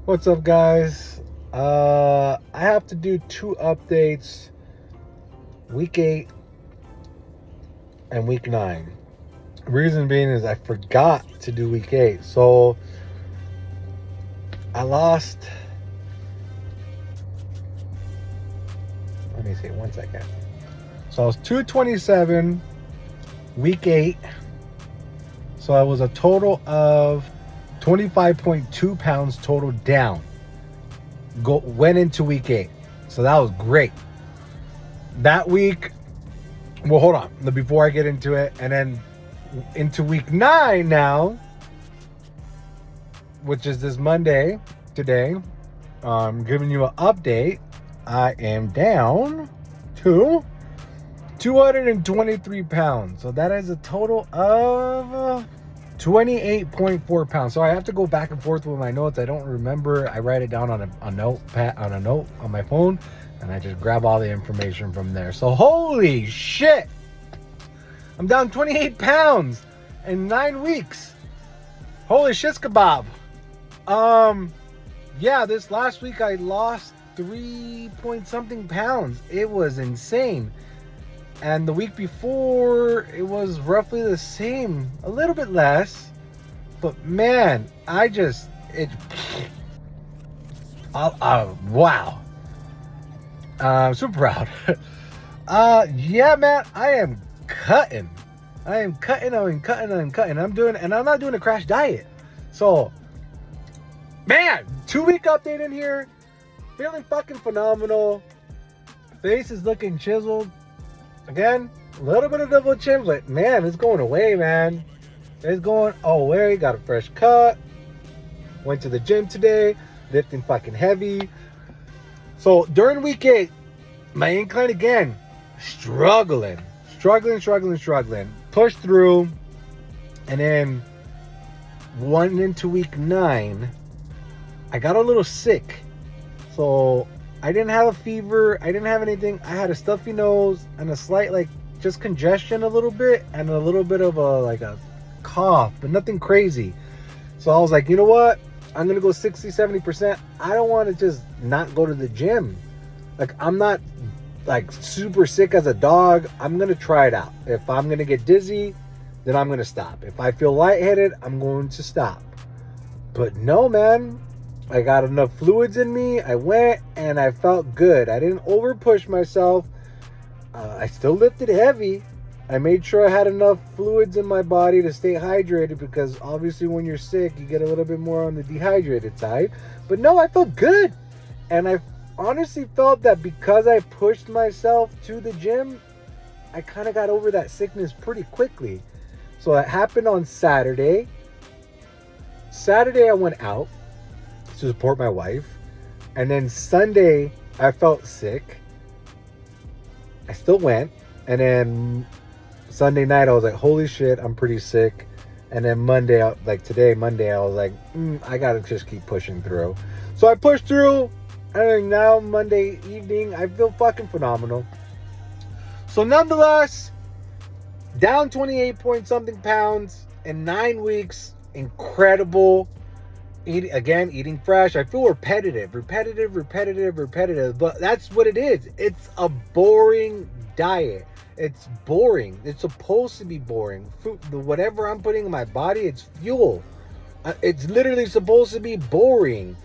What's up, guys? I have to do two updates, week 8 and week 9. Reason being is I forgot to do week 8. So I lost, let me see, 1 second. So I was 227 week 8. So I was a total of 25.2 pounds total down. Went into week 8. So that was great. That week, well, hold on. Before I get into it, and then into week 9 now, which is this Monday, today, giving you an update. I am down to 223 pounds. So that is a total of 28.4 pounds. So I have to go back and forth with my notes. I don't remember. I write it down on a notepad, on a note on my phone, and I just grab all the information from there. So holy shit, I'm down 28 pounds in 9 weeks. Holy shit kebab. Yeah, this last week I lost 3 point something pounds. It was insane. And the week before, it was roughly the same, a little bit less. But man, wow. Super proud. Yeah, man, I am cutting. I'm cutting. And I'm not doing a crash diet. So, man, 2-week update in here. Feeling fucking phenomenal. Face is looking chiseled. Again, a little bit of double chin, but man, it's going away, man. It's going away. Got a fresh cut. Went to the gym today, lifting fucking heavy. So during week 8, my incline again, struggling. Pushed through, and then one into week 9, I got a little sick. So I didn't have a fever. I didn't have anything. I had a stuffy nose and a slight, just congestion a little bit and a little bit of a cough, but nothing crazy. So I was like, you know what? I'm going to go 60, 70%. I don't want to just not go to the gym. I'm not super sick as a dog. I'm going to try it out. If I'm going to get dizzy, then I'm going to stop. If I feel lightheaded, I'm going to stop. But no, man. I got enough fluids in me. I went and I felt good. I didn't over push myself. I still lifted heavy. I made sure I had enough fluids in my body to stay hydrated, because obviously when you're sick, you get a little bit more on the dehydrated side. But no, I felt good. And I honestly felt that because I pushed myself to the gym, I kind of got over that sickness pretty quickly. So it happened on Saturday. Saturday I went out to support my wife, and then Sunday I felt sick. I still went, and then Sunday night I was like, holy shit, I'm pretty sick. And then Monday, Monday, I was like, I gotta just keep pushing through. So I pushed through, and then now Monday evening I feel fucking phenomenal. So nonetheless, down 28 point something pounds in 9 weeks. Incredible. Eating fresh. I feel repetitive, but that's what it is. It's a boring diet. It's boring. It's supposed to be boring. Whatever I'm putting in my body, it's fuel. It's literally supposed to be boring.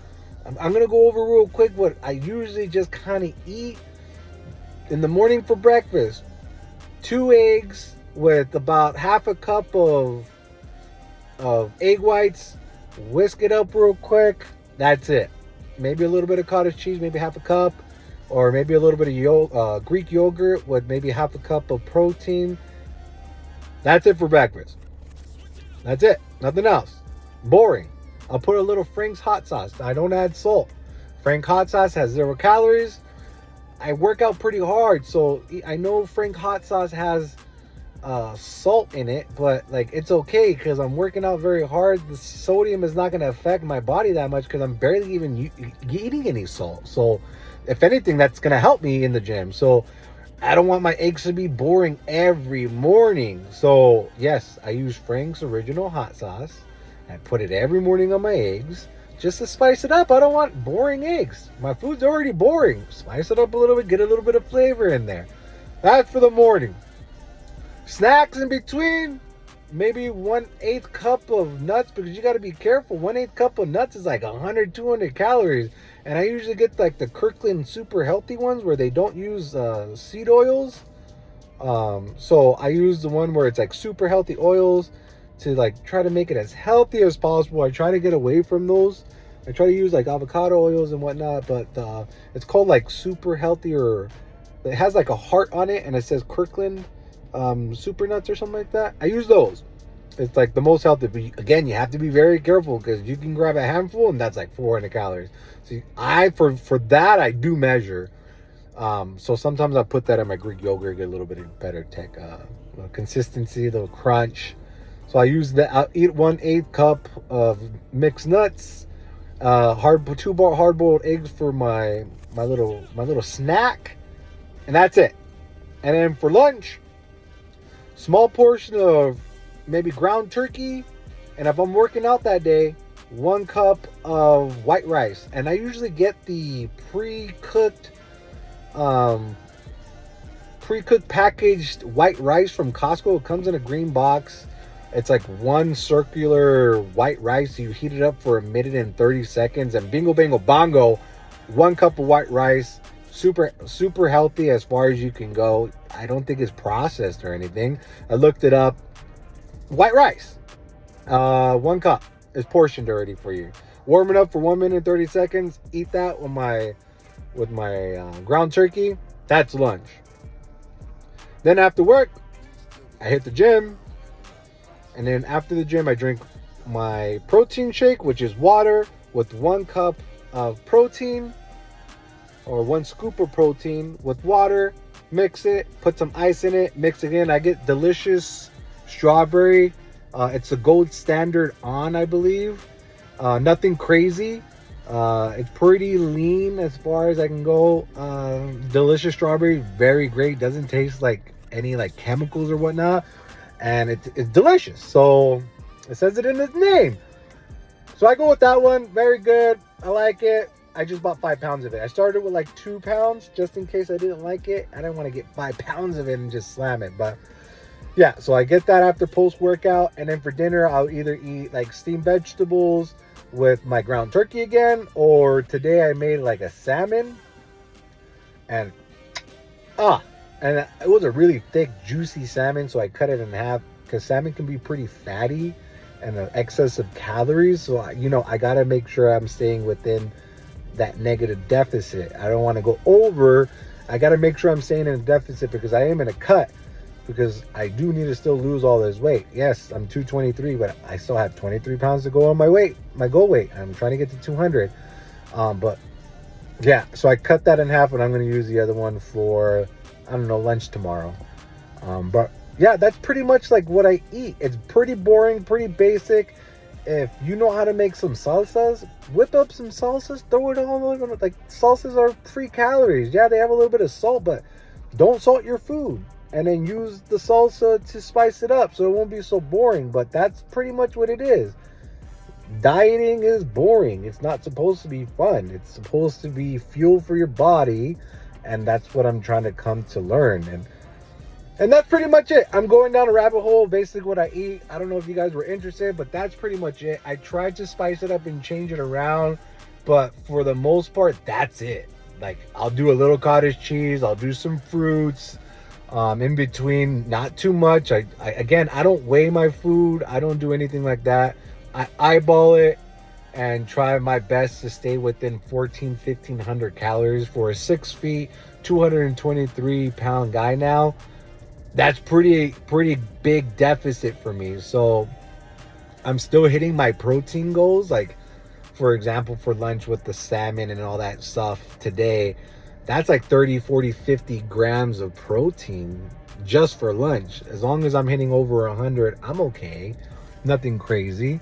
I'm gonna go over real quick what I usually just kind of eat in the morning for breakfast. 2 eggs with about half a cup of egg whites. Whisk it up real quick. That's it. Maybe a little bit of cottage cheese, maybe half a cup, or maybe a little bit of Greek yogurt with maybe half a cup of protein. That's it for breakfast. That's it. Nothing else. Boring. I'll put a little Frank's hot sauce. I don't add salt. Frank hot sauce has 0 calories. I work out pretty hard, so I know Frank hot sauce has salt in it, but it's okay because I'm working out very hard. The sodium is not going to affect my body that much because I'm barely even eating any salt. So if anything, that's going to help me in the gym. So I don't want my eggs to be boring every morning. So yes, I use Frank's original hot sauce. I put it every morning on my eggs. just to spice it up. I don't want boring eggs. My food's already boring. Spice it up a little bit, get a little bit of flavor in there. That's for the morning. Snacks in between, maybe 1/8 cup of nuts, because you got to be careful. 1/8 cup of nuts is like 100, 200 calories. And I usually get like the Kirkland super healthy ones where they don't use seed oils. So I use the one where it's like super healthy oils to like try to make it as healthy as possible. I try to get away from those. I try to use like avocado oils and whatnot, but it's called like super healthy, or it has like a heart on it and it says Kirkland super nuts or something like that. I use those. It's like the most healthy, but again, you have to be very careful because you can grab a handful and that's like 400 calories. See, for that I do measure. So sometimes I put that in my Greek yogurt, get a little bit of better consistency, a little crunch. So I use that. I'll eat 1/8 cup of mixed nuts, two hard-boiled eggs for my little snack, and that's it. And then for lunch, small portion of maybe ground turkey, and if I'm working out that day, 1 cup of white rice. And I usually get the pre-cooked packaged white rice from Costco. It comes in a green box. It's like one circular white rice. You heat it up for 1:30 seconds, and bingo bango bongo, 1 cup of white rice. Super healthy as far as you can go. I don't think it's processed or anything. I looked it up. White rice, 1 cup is portioned already for you. Warm it up for 1:30 seconds. Eat that with my ground turkey. That's lunch. Then after work, I hit the gym. And then after the gym, I drink my protein shake, which is water with 1 cup of protein, or 1 scoop of protein with water. Mix it, put some ice in it, mix it in. I get delicious strawberry. It's the gold standard I believe. Nothing crazy. It's pretty lean as far as I can go. Delicious strawberry, very great. Doesn't taste like any like chemicals or whatnot, and it's delicious. So it says it in its name. So I go with that one. Very good. I like it. I just bought 5 pounds of it. I started with like 2 pounds just in case I didn't like it. I didn't want to get 5 pounds of it and just slam it, but yeah. So I get that after post workout, and then for dinner I'll either eat like steamed vegetables with my ground turkey again, or today I made like a salmon, and it was a really thick juicy salmon, so I cut it in half because salmon can be pretty fatty and an excess of calories. So I gotta make sure I'm staying within that negative deficit. I don't want to go over. I gotta make sure I'm staying in a deficit because I am in a cut, because I do need to still lose all this weight. Yes, I'm 223, but I still have 23 pounds to go on my goal weight. I'm trying to get to 200. But yeah, so I cut that in half, and I'm going to use the other one for, lunch tomorrow. But yeah, that's pretty much like what I eat. It's pretty boring, pretty basic. If you know how to make some salsas, whip up some salsas, throw it all over. Like, salsas are free calories. Yeah, they have a little bit of salt, but don't salt your food. And then use the salsa to spice it up so it won't be so boring. But that's pretty much what it is. Dieting is boring. It's not supposed to be fun. It's supposed to be fuel for your body. And that's what I'm trying to come to learn. And that's pretty much it. I'm going down a rabbit hole, basically what I eat. I don't know if you guys were interested, but that's pretty much it. I tried to spice it up and change it around, but for the most part, that's it. Like, I'll do a little cottage cheese. I'll do some fruits. In between, not too much. I don't weigh my food. I don't do anything like that. I eyeball it and try my best to stay within 1,500 calories for a 6 feet, 223 pound guy now. That's pretty big deficit for me. So I'm still hitting my protein goals. Like, for example, for lunch with the salmon and all that stuff today, that's like 30, 40, 50 grams of protein just for lunch. As long as I'm hitting over 100, I'm okay. Nothing crazy.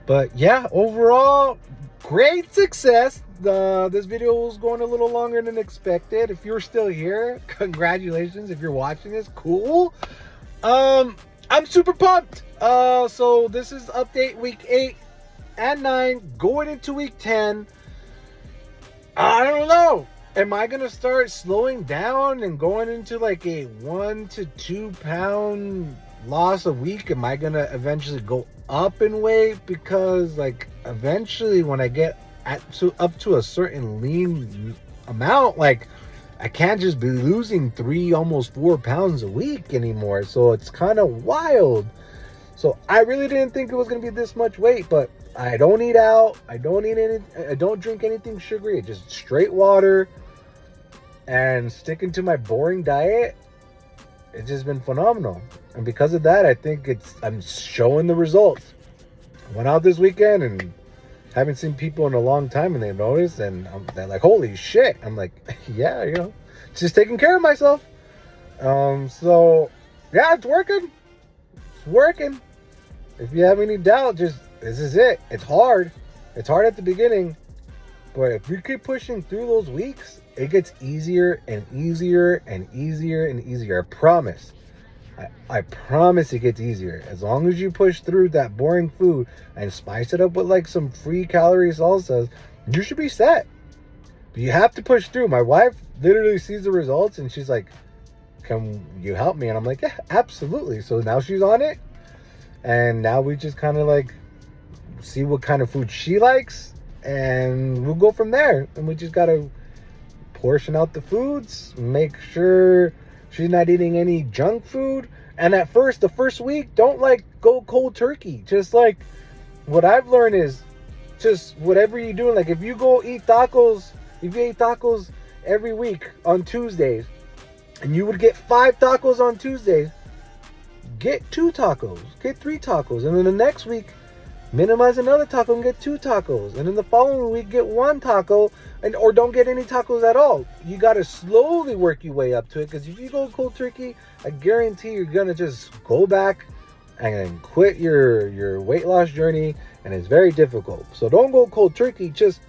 But yeah, overall, great success. This video was going a little longer than expected. If you're still here, congratulations. If you're watching this, cool. I'm super pumped. So this is update week 8. and 9, going into week 10. I don't know. Am I going to start slowing down and going into like a 1 to 2 pound loss a week? Am I going to eventually go up in weight? Because like eventually when I get up to a certain lean amount, like I can't just be losing 3, almost 4 pounds a week anymore. So it's kind of wild. So I really didn't think it was going to be this much weight, but I don't eat out. I don't drink anything sugary. It's just straight water and sticking to my boring diet. It's just been phenomenal. And because of that, I think I'm showing the results. Went out this weekend and haven't seen people in a long time, and they've noticed, and they're like, holy shit. I'm like, yeah, just taking care of myself. So yeah, it's working. It's working. If you have any doubt, this is it. It's hard. It's hard at the beginning, but if you keep pushing through those weeks, it gets easier and easier and easier and easier. I promise. I promise it gets easier. As long as you push through that boring food and spice it up with like some free calorie salsas, you should be set. But you have to push through. My wife literally sees the results and she's like, can you help me? And I'm like, yeah, absolutely. So now she's on it. And now we just kind of like see what kind of food she likes, and we'll go from there. And we just got to portion out the foods, make sure she's not eating any junk food. And at the first week, don't like go cold turkey. Just like what I've learned is just whatever you're doing. Like if you ate tacos every week on Tuesdays, and you would get 5 tacos on Tuesdays, get 2 tacos, get 3 tacos. And then the next week, minimize another taco and get 2 tacos. And then the following week, get 1 taco, or don't get any tacos at all. You got to slowly work your way up to it, because if you go cold turkey, I guarantee you're going to just go back and quit your weight loss journey, and it's very difficult. So don't go cold turkey, just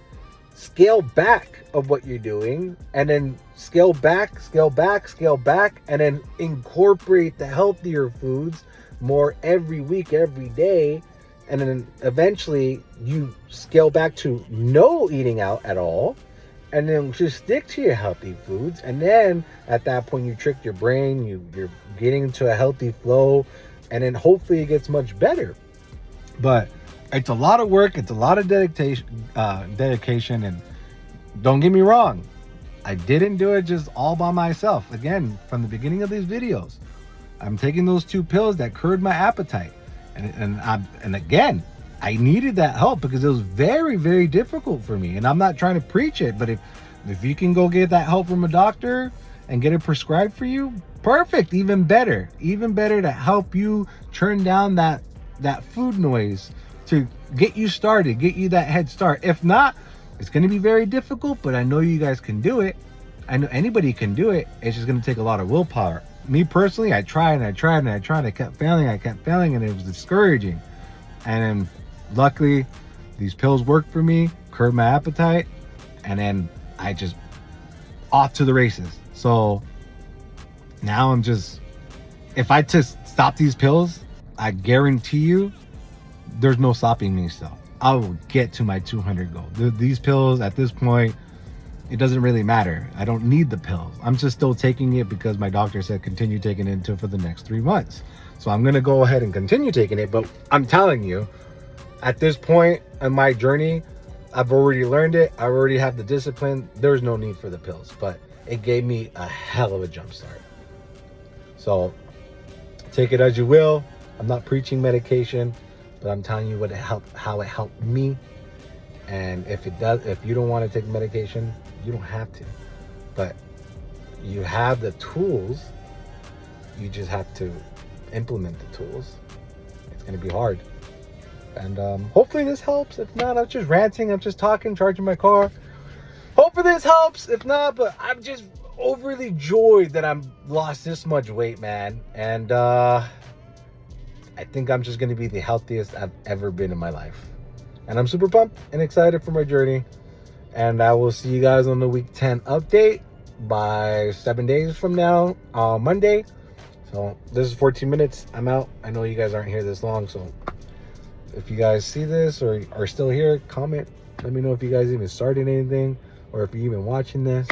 scale back of what you're doing, and then scale back, and then incorporate the healthier foods more every week, every day. And then eventually you scale back to no eating out at all, and then just stick to your healthy foods. And then at that point you trick your brain, you're getting into a healthy flow, and then hopefully it gets much better. But it's a lot of work, it's a lot of dedication, and don't get me wrong, I didn't do it just all by myself. Again, from the beginning of these videos, I'm taking those 2 pills that curbed my appetite. And again, I needed that help because it was very, very difficult for me. And I'm not trying to preach it, but if you can go get that help from a doctor and get it prescribed for you, perfect, even better to help you turn down that food noise, to get you started, get you that head start. If not, it's going to be very difficult, but I know you guys can do it. I know anybody can do it. It's just going to take a lot of willpower. Me personally, I tried, and I kept failing, and it was discouraging. And luckily, these pills worked for me, curbed my appetite, and then I just off to the races. So now I'm just, if I just stop these pills, I guarantee you there's no stopping me still. I will get to my 200 goal. These pills at this point, it doesn't really matter. I don't need the pills. I'm just still taking it because my doctor said continue taking it for the next 3 months. So I'm going to go ahead and continue taking it. But I'm telling you, at this point in my journey, I've already learned it. I already have the discipline. There's no need for the pills. But it gave me a hell of a jump start. So take it as you will. I'm not preaching medication, but I'm telling you how it helped me. And if you don't want to take medication, you don't have to. But you have the tools. You just have to implement the tools. It's going to be hard. And hopefully this helps. If not, I'm just ranting. I'm just talking, charging my car. Hopefully this helps. If not, but I'm just overly joyed that I'm lost this much weight, man. And I think I'm just going to be the healthiest I've ever been in my life. And I'm super pumped and excited for my journey. And I will see you guys on the week 10 update by 7 days from now, Monday. So this is 14 minutes. I'm out. I know you guys aren't here this long, so If you guys see this or are still here, comment. Let me know if you guys even started anything or if you're even watching this.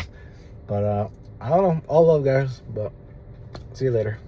But I don't know. All love, guys. But see you later.